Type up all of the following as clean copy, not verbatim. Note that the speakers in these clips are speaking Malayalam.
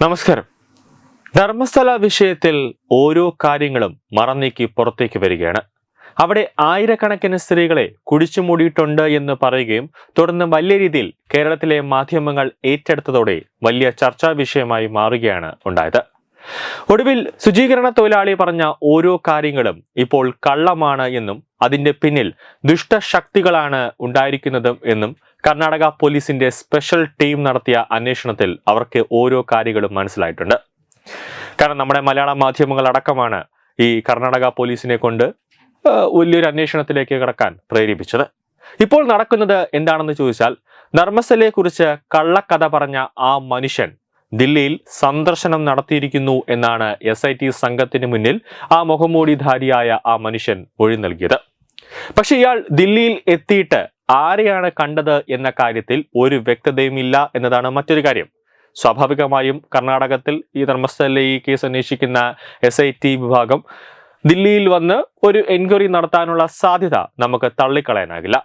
നമസ്കാരം. ധർമ്മസ്ഥല വിഷയത്തിൽ ഓരോ കാര്യങ്ങളും മറന്നേക്ക് പുറത്തേക്ക് വരികയാണ്. അവിടെ ആയിരക്കണക്കിന് സ്ത്രീകളെ കുടിച്ചുമൂടിയിട്ടുണ്ട് എന്ന് പറയുകയും തുടർന്ന് വലിയ രീതിയിൽ കേരളത്തിലെ മാധ്യമങ്ങൾ ഏറ്റെടുത്തതോടെ വലിയ ചർച്ചാ വിഷയമായി മാറുകയാണ് ഉണ്ടായത്. ഒടുവിൽ ശുചീകരണ തൊഴിലാളി പറഞ്ഞ ഓരോ കാര്യങ്ങളും ഇപ്പോൾ കള്ളമാണ് എന്നും അതിന്റെ പിന്നിൽ ദുഷ്ടശക്തികളാണ് ഉണ്ടായിരിക്കുന്നതും എന്നും കർണാടക പോലീസിന്റെ സ്പെഷ്യൽ ടീം നടത്തിയ അന്വേഷണത്തിൽ അവർക്ക് ഓരോ കാര്യങ്ങളും മനസ്സിലായിട്ടുണ്ട്. കാരണം നമ്മുടെ മലയാള മാധ്യമങ്ങൾ അടക്കമാണ് ഈ കർണാടക പോലീസിനെ കൊണ്ട് വലിയൊരു അന്വേഷണത്തിലേക്ക് കടക്കാൻ പ്രേരിപ്പിച്ചത്. ഇപ്പോൾ നടക്കുന്നത് എന്താണെന്ന് ചോദിച്ചാൽ, ധർമ്മസ്ഥലയെ കുറിച്ച് കള്ളക്കഥ പറഞ്ഞ ആ മനുഷ്യൻ ദില്ലിയിൽ സന്ദർശനം നടത്തിയിരിക്കുന്നു എന്നാണ് SIT സംഘത്തിന് മുന്നിൽ ആ മുഖംമൂടിധാരിയായ ആ മനുഷ്യൻ മൊഴി നൽകിയത്. പക്ഷെ ഇയാൾ ദില്ലിയിൽ എത്തിയിട്ട് ആരെയാണ് കണ്ടത് എന്ന കാര്യത്തിൽ ഒരു വ്യക്തതയുമില്ല എന്നതാണ് മറ്റൊരു കാര്യം. സ്വാഭാവികമായും കർണാടകത്തിൽ ഈ ധർമ്മസ്ഥല ഈ കേസ് അന്വേഷിക്കുന്ന SIT വിഭാഗം ദില്ലിയിൽ വന്ന് ഒരു എൻക്വയറി നടത്താനുള്ള സാധ്യത നമുക്ക് തള്ളിക്കളയാനാകില്ല.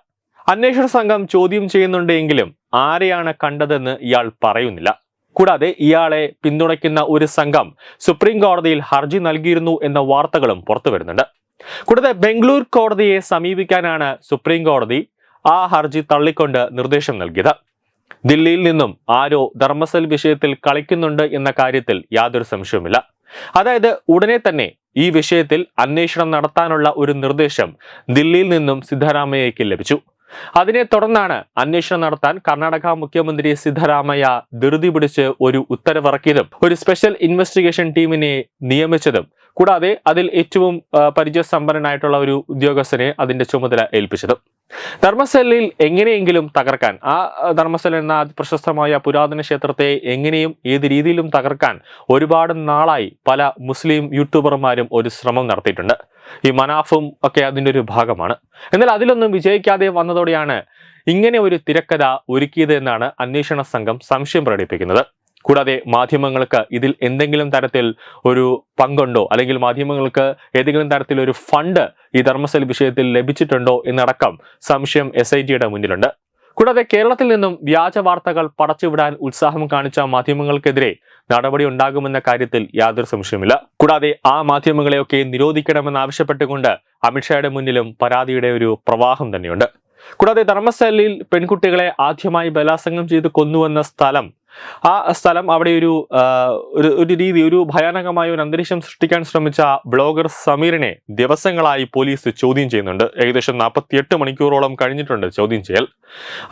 അന്വേഷണ സംഘം ചോദ്യം ചെയ്യുന്നുണ്ടെങ്കിലും ആരെയാണ് കണ്ടതെന്ന് ഇയാൾ പറയുന്നില്ല. കൂടാതെ ഇയാളെ പിന്തുണയ്ക്കുന്ന ഒരു സംഘം സുപ്രീം കോടതിയിൽ ഹർജി നൽകിയിരുന്നു എന്ന വാർത്തകളും പുറത്തു വരുന്നുണ്ട്. കൂടാതെ ബംഗളൂർ കോടതിയെ സമീപിക്കാനാണ് സുപ്രീം കോടതി ആ ഹർജി തള്ളിക്കൊണ്ട് നിർദ്ദേശം നൽകിയത്. ദില്ലിയിൽ നിന്നും ആരോ ധർമ്മസ്ഥൽ വിഷയത്തിൽ കളിക്കുന്നുണ്ട് എന്ന കാര്യത്തിൽ യാതൊരു സംശയവുമില്ല. അതായത് ഉടനെ തന്നെ ഈ വിഷയത്തിൽ അന്വേഷണം നടത്താനുള്ള ഒരു നിർദ്ദേശം ദില്ലിയിൽ നിന്നും സിദ്ധരാമയ്യയ്ക്ക് ലഭിച്ചു. അതിനെ തുടർന്നാണ് അന്വേഷണം നടത്താൻ കർണാടക മുഖ്യമന്ത്രി സിദ്ധരാമയ്യ ധൃതി പിടിച്ച് ഒരു ഉത്തരവിറക്കിയതും ഒരു സ്പെഷ്യൽ ഇൻവെസ്റ്റിഗേഷൻ ടീമിനെ നിയമിച്ചതും കൂടാതെ അതിൽ ഏറ്റവും പരിചയസമ്പന്നനായിട്ടുള്ള ഒരു ഉദ്യോഗസ്ഥനെ അതിന്റെ ചുമതല ഏൽപ്പിച്ചതും. ധർമ്മസ്ഥലയിൽ എങ്ങനെയെങ്കിലും തകർക്കാൻ, ആ ധർമ്മസ്ഥല എന്ന പ്രശസ്തമായ പുരാതന ക്ഷേത്രത്തെ എങ്ങനെയും ഏത് രീതിയിലും തകർക്കാൻ ഒരുപാട് നാളായി പല മുസ്ലിം യൂട്യൂബർമാരും ഒരു ശ്രമം നടത്തിയിട്ടുണ്ട്. ഈ മനാഫും ഒക്കെ അതിൻ്റെ ഒരു ഭാഗമാണ്. എന്നാൽ അതിലൊന്നും വിജയിക്കാതെ വന്നതോടെയാണ് ഇങ്ങനെ ഒരു തിരക്കഥ ഒരുക്കിയത് എന്നാണ് അന്വേഷണ സംഘം സംശയം പ്രകടിപ്പിക്കുന്നത്. കൂടാതെ മാധ്യമങ്ങൾക്ക് ഇതിൽ എന്തെങ്കിലും തരത്തിൽ ഒരു പങ്കുണ്ടോ, അല്ലെങ്കിൽ മാധ്യമങ്ങൾക്ക് ഏതെങ്കിലും തരത്തിലൊരു ഫണ്ട് ഈ ധർമ്മസ്ഥല വിഷയത്തിൽ ലഭിച്ചിട്ടുണ്ടോ എന്നടക്കം സംശയം SITയുടെ മുന്നിലുണ്ട്. കൂടാതെ കേരളത്തിൽ നിന്നും വ്യാജ വാർത്തകൾ പടച്ചുവിടാൻ ഉത്സാഹം കാണിച്ച മാധ്യമങ്ങൾക്കെതിരെ നടപടി ഉണ്ടാകുമെന്ന കാര്യത്തിൽ യാതൊരു സംശയമില്ല. കൂടാതെ ആ മാധ്യമങ്ങളെയൊക്കെ നിരോധിക്കണമെന്നാവശ്യപ്പെട്ടുകൊണ്ട് അമിത്ഷായുടെ മുന്നിലും പരാതിയുടെ ഒരു പ്രവാഹം തന്നെയുണ്ട്. കൂടാതെ ധർമ്മസ്ഥലയിൽ പെൺകുട്ടികളെ ആദ്യമായി ബലാത്സംഗം ചെയ്ത് കൊന്നുവെന്ന സ്ഥലം, ആ സ്ഥലം അവിടെ ഒരു ഭയാനകമായ ഒരു അന്തരീക്ഷം സൃഷ്ടിക്കാൻ ശ്രമിച്ച ബ്ലോഗർ സമീറിനെ ദിവസങ്ങളായി പോലീസ് ചോദ്യം ചെയ്യുന്നുണ്ട്. ഏകദേശം 48 മണിക്കൂറോളം കഴിഞ്ഞിട്ടുണ്ട് ചോദ്യം ചെയ്യൽ.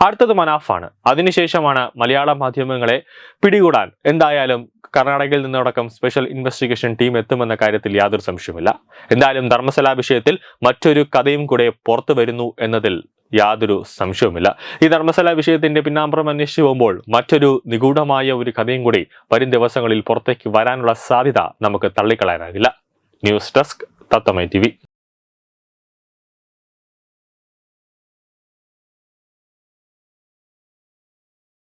അടുത്തത് മനാഫാണ്. അതിനുശേഷമാണ് മലയാള മാധ്യമങ്ങളെ പിടികൂടാൻ എന്തായാലും കർണാടകയിൽ നിന്നടക്കം സ്പെഷ്യൽ ഇൻവെസ്റ്റിഗേഷൻ ടീം എത്തുമെന്ന കാര്യത്തിൽ യാതൊരു സംശയവുമില്ല. എന്തായാലും ധർമ്മസ്ഥല വിഷയത്തിൽ മറ്റൊരു കഥയും കൂടെ പുറത്തു വരുന്നു എന്നതിൽ യാതൊരു സംശയവുമില്ല. ഈ ധർമ്മസ്ഥല വിഷയത്തിന്റെ പിന്നാമ്പുറം അന്വേഷിച്ചു പോകുമ്പോൾ മറ്റൊരു നിഗൂഢമായ ഒരു കഥയും കൂടി വരും ദിവസങ്ങളിൽ പുറത്തേക്ക് വരാനുള്ള സാധ്യത നമുക്ക് തള്ളിക്കളയാനാകില്ല. ന്യൂസ് ഡെസ്ക് തത്വമൈ TV.